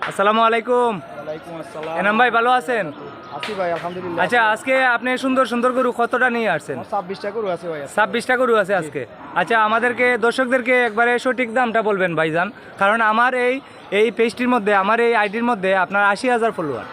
আসসালামু আলাইকুম। ওয়ালাইকুম আসসালাম। এনাম ভাই ভালো আছেন? আছি ভাই আলহামদুলিল্লাহ। আচ্ছা, আজকে আপনি সুন্দর সুন্দর গরু কতটা নিয়ে আসছেন? 26টা গরু আছে ভাই। 26টা গরু আছে আজকে। আচ্ছা, আমাদেরকে দর্শকদেরকে একবারে সঠিক দামটা বলবেন ভাইজান, কারণ আমার এই পেজটির মধ্যে, আমার এই আইডির মধ্যে আপনার 80,000 ফলোয়ার,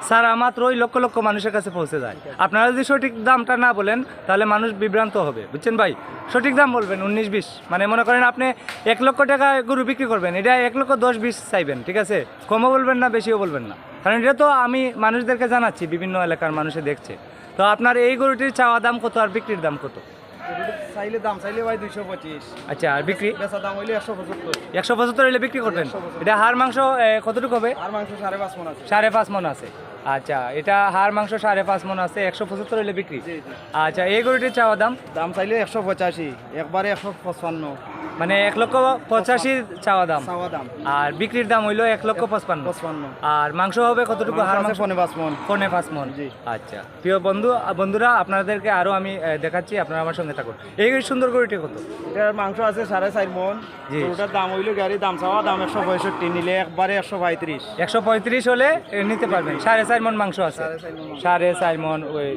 স্যার মাত্রই লক্ষ লক্ষ মানুষের কাছে পৌঁছে যায়। আপনারা যদি সঠিক দামটা না বলেন তাহলে মানুষ বিভ্রান্ত হবে, বুঝছেন ভাই? সঠিক দাম বলবেন 19-20, মানে মনে করেন আপনি 1 লক্ষ টাকা গরু বিক্রি করবেন, এটা 1,10,20 চাইবেন, ঠিক আছে? কমও বলবেন না, বেশিও বলবেন না, কারণ এটা তো আমি মানুষদেরকে জানাচ্ছি, বিভিন্ন এলাকার মানুষে দেখছে। তো আপনার এই গরুটির চাওয়া দাম কত আর বিক্রির দাম কত? দাম চাইলে ভাই 225। আচ্ছা, আর বিক্রি? বেচা দাম হইলে 175। 175 হলে বিক্রি করবেন। এটা হাড় মাংস কতটুকু হবে? আর মাংস 5.5 মণ আছে। 5.5 মণ আছে। আচ্ছা, এটা হাড় মাংস 5.5 মণ আছে, 175 হলে বিক্রি। আচ্ছা, এই গরুটির চাওয়া দাম? দাম চাইলে 185, একবারে 155, মানে 1,85,00,000 চাওয়া দাম। আর বিক্রির দাম হইলো 1,55,00,000। আর মাংস হবে কতটুকু? হাড় মাংস 5.5 মণ। 5.5 মণ। আচ্ছা, প্রিয় বন্ধুরা, আপনাদেরকে আরো আমি দেখাচ্ছি, আপনারা আমার সঙ্গে থাকুন। এই সুন্দর গরুটি কত? এটার মাংস আছে 4.5 মণ। গরুটার দাম হইলো গাড়ি দাম চাওয়া দাম 165, নিলে একবারে 135। 135 হলে নিতে পারবেন। 4.5 মণ মাংস আছে। 4.5 মণ ওই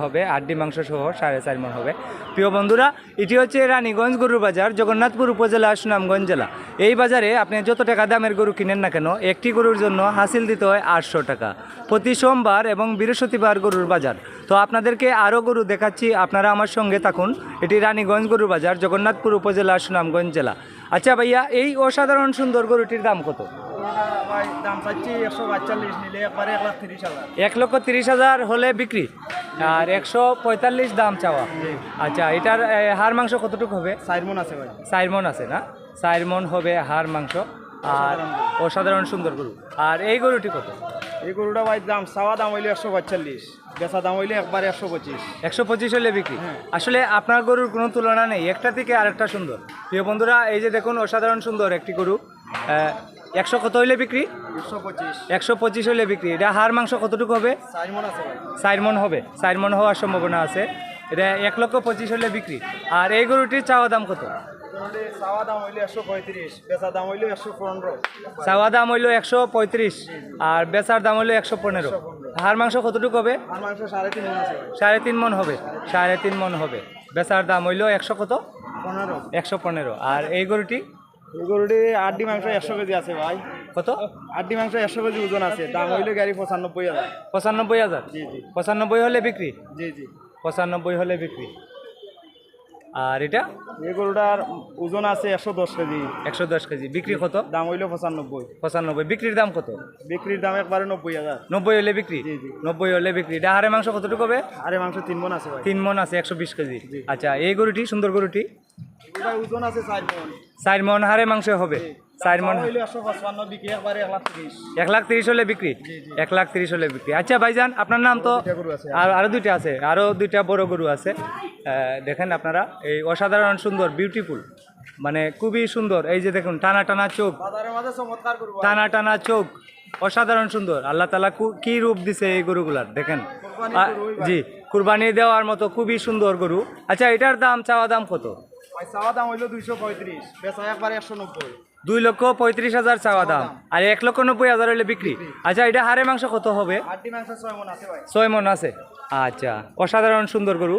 হবে, আড্ডি মাংস সহ 4.5 মণ হবে। প্রিয় বন্ধুরা, এটি হচ্ছে রানীগঞ্জ গরুর বাজার, জগন্নাথপুর উপজেলা, সুনামগঞ্জ জেলা। এই বাজারে আপনি যত টাকা দামের গরু কিনেন না কেন, একটি গরুর জন্য হাসিল দিতে হয় 800 টাকা। প্রতি সোমবার এবং বৃহস্পতিবার গরুর বাজার। তো আপনাদেরকে আরও গরু দেখাচ্ছি, আপনারা আমার সঙ্গে থাকুন। এটি রানীগঞ্জ গরুর বাজার, জগন্নাথপুর উপজেলা, সুনামগঞ্জ জেলা। আচ্ছা ভাইয়া, এই অসাধারণ সুন্দর গরুটির দাম কত? দাম চাচ্ছি 142, নিলে একবারে 1,30,000। 1,30,000 হলে বিক্রি, আর 145 দাম চাওয়া। আচ্ছা, এটার হাড় মাংস কতটুকু হবে? 4 মণ আছে ভাই। 4 মণ আছে না? 4 মণ হবে হাড় মাংস। আর অসাধারণ সুন্দর গরু। আর এই গরুটি কত? এই গরুটা ভাই দাম চাওয়া দাম হইলে 145, বেচা দাম হইলে একবারে 125। 125 হলে বিক্রি। আসলে আপনার গরুর কোনো তুলনা নেই, একটা থেকে আরেকটা সুন্দর। প্রিয় বন্ধুরা, এই যে দেখুন, অসাধারণ সুন্দর একটি গরু। 100 কত হইলে বিক্রি? 125 হলে বিক্রি। এটা হাড় মাংস কতটুকু হবে? 4 মণ আছে ভাই। 4 মণ হবে। 4 মণ হওয়ার সম্ভাবনা আছে। এটা 1,25,000 হলে বিক্রি। আর এই গরুটির চাওয়া দাম কত? চাওয়া দাম হইলে 135, বেচা দাম হইলে 115। চাওয়া দাম হইলো 135 আর বেচার দাম হইলো 115। হাড় মাংস কতটুকু হবে? আর মাংস 3.5 মণ আছে। 3.5 মণ হবে। 3.5 মণ হবে। বেচার দাম হইলো 100 কত? 115। আর এই গরুটি? এই গরুটি আড্ডি মাংস 100 কেজি আছে ভাই। কত? আড্ডি মাংস 100 কেজি ওজন আছে, দাম হইলে গাড়ি 95,000। 95,000? জি জি। 95 হলে বিক্রি। জি জি। 95 হলে বিক্রি। আর এটা? এই গরুটার ওজন আছে 110 কেজি। 110 কেজি। বিক্রি কত? দাম হইলো 95। 95। বিক্রির দাম কত? বিক্রির দাম একবারে 90,000। 90 হলে বিক্রি। জি জি। 90 হলে বিক্রি। এটা হাড়ে মাংস কতটুকু হবে? আরে মাংস 3 মণ আছে ভাই। 3 মণ আছে, 120 কেজি। আচ্ছা, এই গরুটি, সুন্দর গরুটি? এটা ওজন আছে 4 মণ। 4 মণ হাড়ে মাংস হবে। 4 মণ হইলো 155, বিক্রি একবারে 130। 1,30,000 হলে বিক্রি। 1,30,000 হলে বিক্রি। আচ্ছা ভাইজান, আপনার নাম তো? আরো দুইটা আছে, আরো দুইটা বড় গরু আছে। দেখেন আপনারা, এই অসাধারণ সুন্দর, বিউটিফুল, মানে খুবই সুন্দর। এই যে দেখুন, টানা টানা চোখ, বাজারের মাঝে চমৎকার গরু। টানা টানা চোখ, অসাধারণ সুন্দর। আল্লাহ তাআলা কি রূপ দিছে এই গরুগুলার, দেখেন। জি, কুরবানি দেওয়ার মতো খুবই সুন্দর গরু। আচ্ছা, এটার দাম, চাওয়া দাম কত? ভাই চাওয়া দাম হইলো 235, বেচা একবারে 190। 2,35,000 চাওয়া দাম, আর 1,90,000 হলে বিক্রি। আচ্ছা, এটা হাড়ে মাংস কত হবে? আড্ডি মাংস 6 মণ আছে ভাই। 6 মণ আছে। আচ্ছা, অসাধারণ সুন্দর গরু।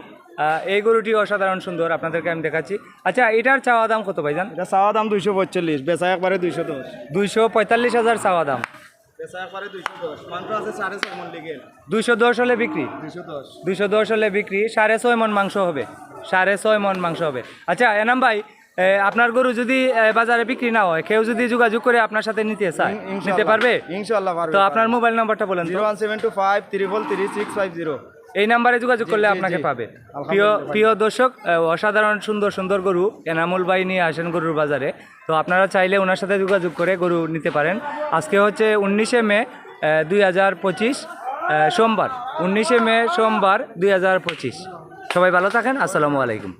এই গরুটি অসাধারণ সুন্দর, আপনাদেরকে আমি দেখাচ্ছি। আচ্ছা, এটার চাওয়া দাম কত ভাইজান? এটা চাওয়া দাম 245, বেচা একবারে 210। 245,000 চাওয়া দাম। বেচা একবারে 210। মাংস আছে 6.5 মণ লিগেল। 210 হলে বিক্রি। 210। 210 হলে বিক্রি। 6.5 মণ মাংস হবে। 6.5 মণ মাংস হবে। আচ্ছা এনাম ভাই, আপনার গরু যদি বাজারে বিক্রি না হয়, কেউ যদি যোগাযোগ করে আপনার সাথে নিতে চায়, নিতে পারবে? ইনশাআল্লাহ পারবে। তো আপনার মোবাইল নাম্বারটা বলেন তো। 01725333650। এই নাম্বারে যোগাযোগ করলে আপনাকে পাবে। প্রিয় দর্শক, অসাধারণ সুন্দর সুন্দর গরু এনামুল ভাই নিয়ে আসেন গরুর বাজারে। তো আপনারা চাইলে ওনার সাথে যোগাযোগ করে গরু নিতে পারেন। আজকে হচ্ছে 19শে মে 2025, সোমবার। 19শে মে সোমবার 2025। সবাই ভালো থাকেন। আসসালামু আলাইকুম।